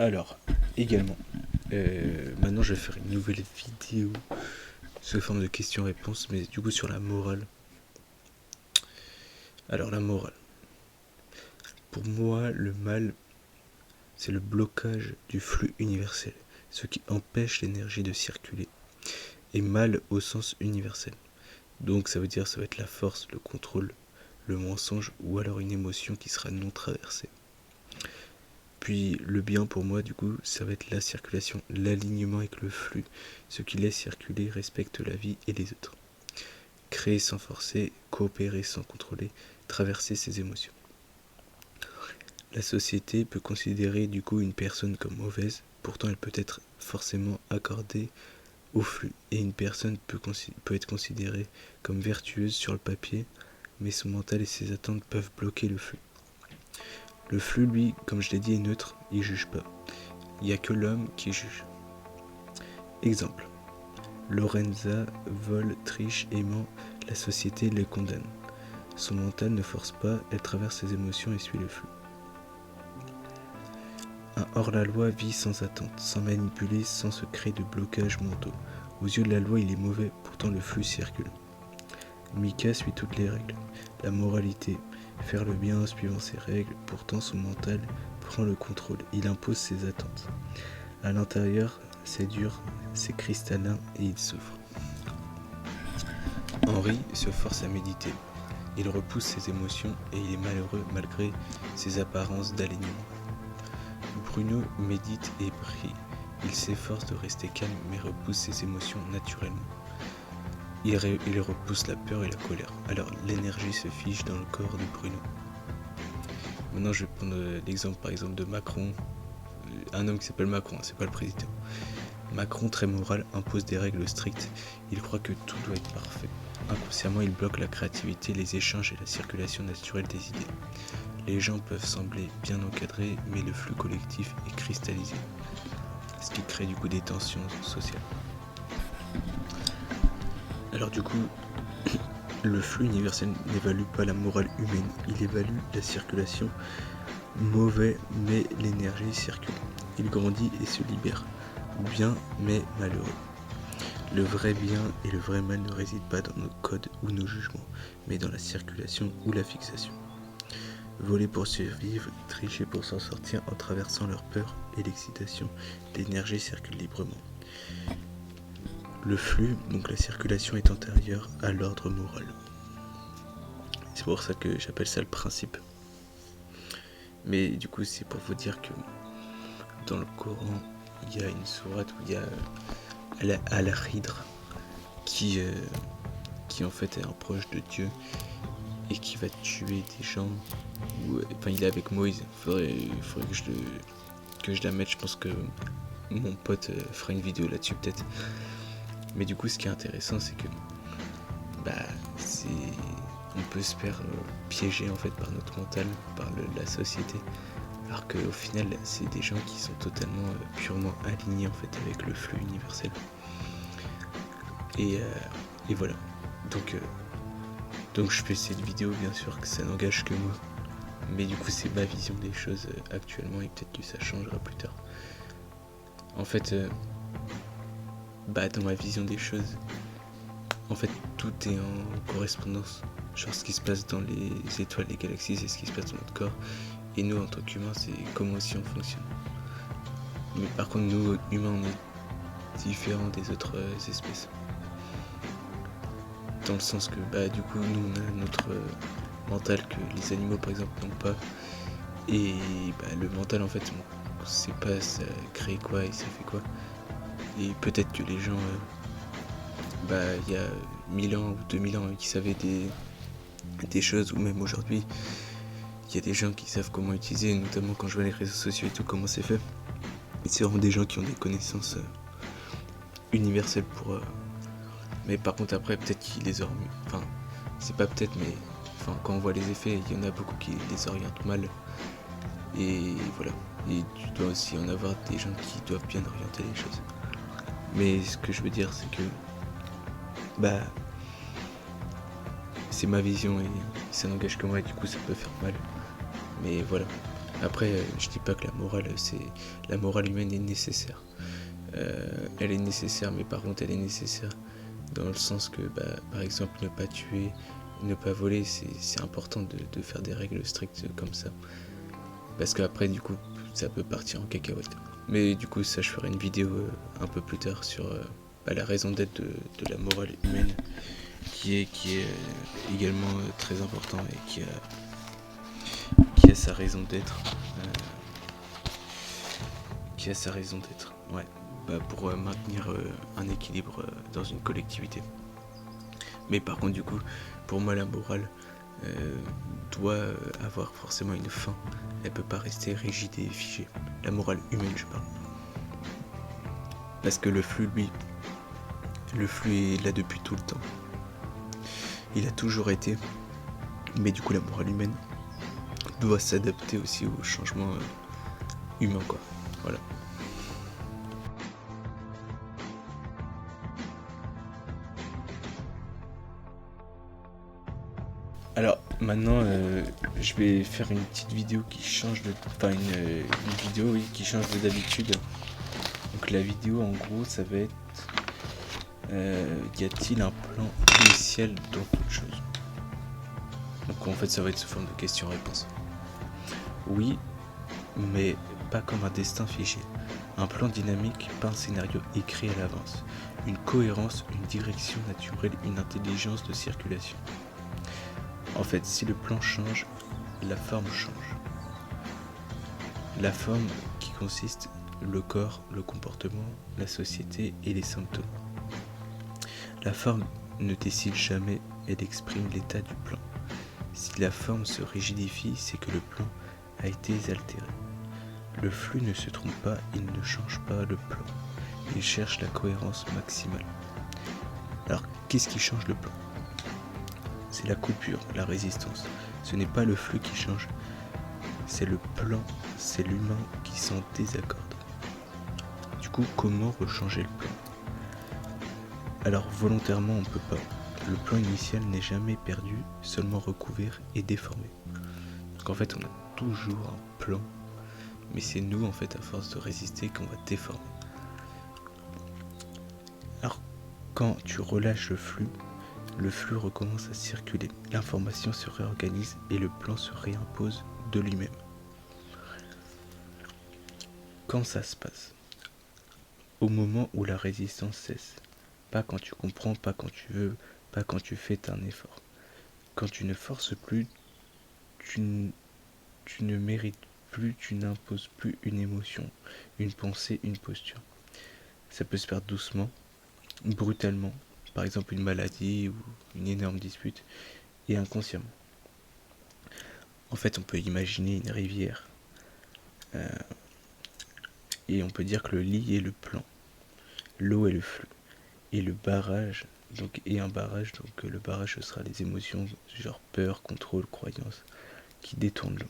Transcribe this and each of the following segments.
Alors, également, maintenant je vais faire une nouvelle vidéo sous forme de questions-réponses, mais du coup sur la morale. Alors la morale. Pour moi, le mal, c'est le blocage du flux universel, ce qui empêche l'énergie de circuler. Et mal au sens universel. Donc ça veut dire ça va être la force, le contrôle, le mensonge ou alors une émotion qui sera non traversée. Puis le bien pour moi du coup ça va être la circulation, l'alignement avec le flux, ce qui laisse circuler respecte la vie et les autres. Créer sans forcer, coopérer sans contrôler, traverser ses émotions. La société peut considérer du coup une personne comme mauvaise, pourtant elle peut être forcément accordée au flux. Et une personne peut être considérée comme vertueuse sur le papier, mais son mental et ses attentes peuvent bloquer le flux. Le flux, lui, comme je l'ai dit, est neutre, il juge pas. Il n'y a que l'homme qui juge. Exemple. Lorenza vole, triche et ment, la société les condamne. Son mental ne force pas, elle traverse ses émotions et suit le flux. Un hors-la-loi vit sans attente, sans manipuler, sans se créer de blocages mentaux. Aux yeux de la loi, il est mauvais, pourtant le flux circule. Mika suit toutes les règles. La moralité, faire le bien suivant ses règles, pourtant son mental prend le contrôle, il impose ses attentes. À l'intérieur, c'est dur, c'est cristallin et il souffre. Henri se force à méditer. Il repousse ses émotions et il est malheureux malgré ses apparences d'alignement. Bruno médite et prie. Il s'efforce de rester calme mais repousse ses émotions naturellement. Il repousse la peur et la colère. Alors l'énergie se fige dans le corps de Bruno. Maintenant je vais prendre l'exemple par exemple de Macron. Un homme qui s'appelle Macron, c'est pas le président. Macron, très moral, impose des règles strictes. Il croit que tout doit être parfait. Inconsciemment, il bloque la créativité, les échanges et la circulation naturelle des idées. Les gens peuvent sembler bien encadrés, mais le flux collectif est cristallisé, ce qui crée du coup des tensions sociales. Alors du coup, le flux universel n'évalue pas la morale humaine, il évalue la circulation. Mauvais, mais l'énergie circule. Il grandit et se libère. Bien, mais malheureux. Le vrai bien et le vrai mal ne résident pas dans nos codes ou nos jugements, mais dans la circulation ou la fixation. Voler pour survivre, tricher pour s'en sortir en traversant leur peur et l'excitation, l'énergie circule librement. Le flux, donc la circulation, est antérieure à l'ordre moral. C'est pour ça que j'appelle ça le principe. Mais du coup, c'est pour vous dire que dans le Coran, il y a une sourate où il y a Al-Khidr qui en fait est un proche de Dieu et qui va tuer des gens. Enfin, il est avec Moïse. Faudrait que je la mette. Je pense que mon pote fera une vidéo là-dessus peut-être. Mais du coup, ce qui est intéressant, c'est que on peut se faire piéger en fait par notre mental, par la société, alors qu'au final, c'est des gens qui sont totalement purement alignés en fait avec le flux universel. Et voilà. Donc je fais cette vidéo, bien sûr que ça n'engage que moi, mais du coup c'est ma vision des choses actuellement et peut-être que ça changera plus tard. En fait, dans ma vision des choses, en fait tout est en correspondance. Genre ce qui se passe dans les étoiles, les galaxies, c'est ce qui se passe dans notre corps. Et nous en tant qu'humains, c'est comment aussi on fonctionne. Mais par contre nous humains, on est différents des autres espèces. Dans le sens que du coup nous on a notre mental que les animaux par exemple n'ont pas. Et le mental en fait on sait pas ça crée quoi et ça fait quoi. Et peut-être que les gens il y a 1000 ans ou 2000 ans qui savaient des choses, ou même aujourd'hui il y a des gens qui savent comment utiliser, notamment quand je vois les réseaux sociaux et tout comment c'est fait. Et c'est vraiment des gens qui ont des connaissances universelles pour mais par contre après peut-être qu'ils les orientent, enfin c'est pas peut-être mais quand on voit les effets il y en a beaucoup qui les orientent mal et voilà, et tu dois aussi en avoir des gens qui doivent bien orienter les choses. Mais ce que je veux dire c'est que c'est ma vision et ça n'engage que moi et du coup ça peut faire mal, mais voilà. Après, je dis pas que la morale humaine est nécessaire. Elle est nécessaire, mais par contre, elle est nécessaire dans le sens que, par exemple, ne pas tuer, ne pas voler, c'est important de faire des règles strictes comme ça. Parce qu'après, du coup, ça peut partir en cacahuète. Mais du coup, ça, je ferai une vidéo un peu plus tard sur la raison d'être de la morale humaine, qui est également très important et qui a sa raison d'être. Ouais. Pour maintenir un équilibre dans une collectivité. Mais par contre, du coup, pour moi, la morale doit avoir forcément une fin. Elle peut pas rester rigide et figée. La morale humaine, je parle. Parce que le flux est là depuis tout le temps. Il a toujours été. Mais du coup, la morale humaine doit s'adapter aussi aux changements humains, quoi. Voilà. Alors maintenant, je vais faire une petite vidéo qui change de, enfin une vidéo qui change de d'habitude. Donc la vidéo, en gros, ça va être y a-t-il un plan initial dans toute chose? Donc en fait, ça va être sous forme de questions-réponses. Oui, mais pas comme un destin figé. Un plan dynamique, pas un scénario écrit à l'avance. Une cohérence, une direction naturelle, une intelligence de circulation. En fait, si le plan change, la forme change. La forme qui consiste le corps, le comportement, la société et les symptômes. La forme ne décide jamais, elle exprime l'état du plan. Si la forme se rigidifie, c'est que le plan a été altéré. Le flux ne se trompe pas, il ne change pas le plan. Il cherche la cohérence maximale. Alors, qu'est-ce qui change le plan? C'est la coupure, la résistance. Ce n'est pas le flux qui change, c'est le plan, c'est l'humain qui s'en désaccorde. Du coup, comment rechanger le plan? Alors, volontairement, on ne peut pas. Le plan initial n'est jamais perdu, seulement recouvert et déformé. Donc en fait, on a toujours un plan, mais c'est nous, en fait, à force de résister, qu'on va déformer. Alors, quand tu relâches le flux recommence à circuler, l'information se réorganise et le plan se réimpose de lui-même. Quand ça se passe? Au moment où la résistance cesse. Pas quand tu comprends, pas quand tu veux, pas quand tu fais un effort. Quand tu ne forces plus, tu ne mérites plus, tu n'imposes plus une émotion, une pensée, une posture. Ça peut se faire doucement, brutalement, par exemple une maladie ou une énorme dispute, et inconsciemment. En fait, on peut imaginer une rivière, et on peut dire que le lit est le plan, l'eau est le flux, et le barrage, donc le barrage ce sera les émotions, genre peur, contrôle, croyance, qui détournent l'eau.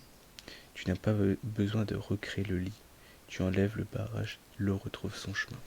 Tu n'as pas besoin de recréer le lit, tu enlèves le barrage, l'eau retrouve son chemin.